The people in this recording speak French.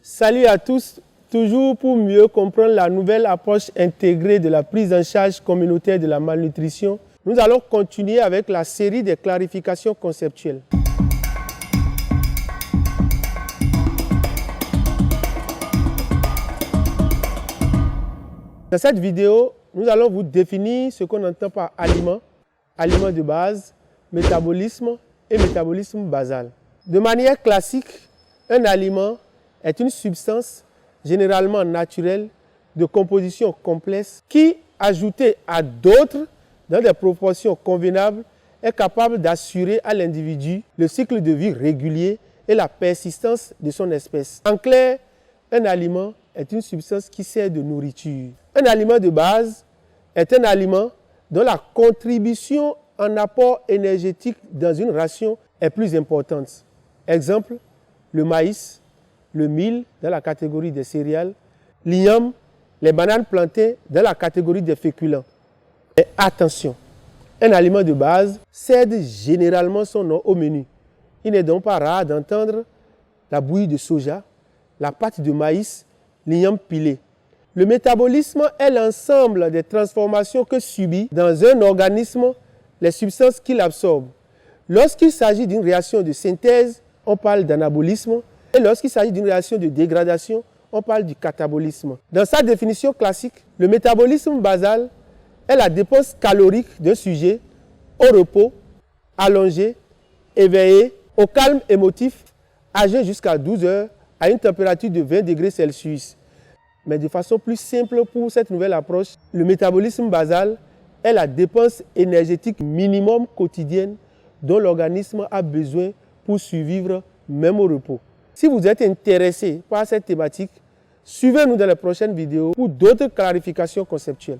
Salut à tous, toujours pour mieux comprendre la nouvelle approche intégrée de la prise en charge communautaire de la malnutrition, nous allons continuer avec la série des clarifications conceptuelles. Dans cette vidéo, nous allons vous définir ce qu'on entend par aliment, aliment de base, métabolisme et métabolisme basal. De manière classique, un aliment est une substance généralement naturelle de composition complexe qui, ajoutée à d'autres dans des proportions convenables, est capable d'assurer à l'individu le cycle de vie régulier et la persistance de son espèce. En clair, un aliment est une substance qui sert de nourriture. Un aliment de base est un aliment dont la contribution en apport énergétique dans une ration est plus importante. Exemple, le maïs, le mil dans la catégorie des céréales, l'igname, les bananes plantées dans la catégorie des féculents. Mais attention, un aliment de base cède généralement son nom au menu. Il n'est donc pas rare d'entendre la bouillie de soja, la pâte de maïs, l'igname pilé. Le métabolisme est l'ensemble des transformations que subit dans un organisme les substances qu'il absorbe. Lorsqu'il s'agit d'une réaction de synthèse, on parle d'anabolisme. Et lorsqu'il s'agit d'une réaction de dégradation, on parle du catabolisme. Dans sa définition classique, le métabolisme basal est la dépense calorique d'un sujet au repos, allongé, éveillé, au calme émotif, à jeun jusqu'à 12 heures, à une température de 20 degrés Celsius. Mais de façon plus simple pour cette nouvelle approche, le métabolisme basal est la dépense énergétique minimum quotidienne dont l'organisme a besoin pour survivre même au repos. Si vous êtes intéressé par cette thématique, suivez-nous dans les prochaines vidéos pour d'autres clarifications conceptuelles.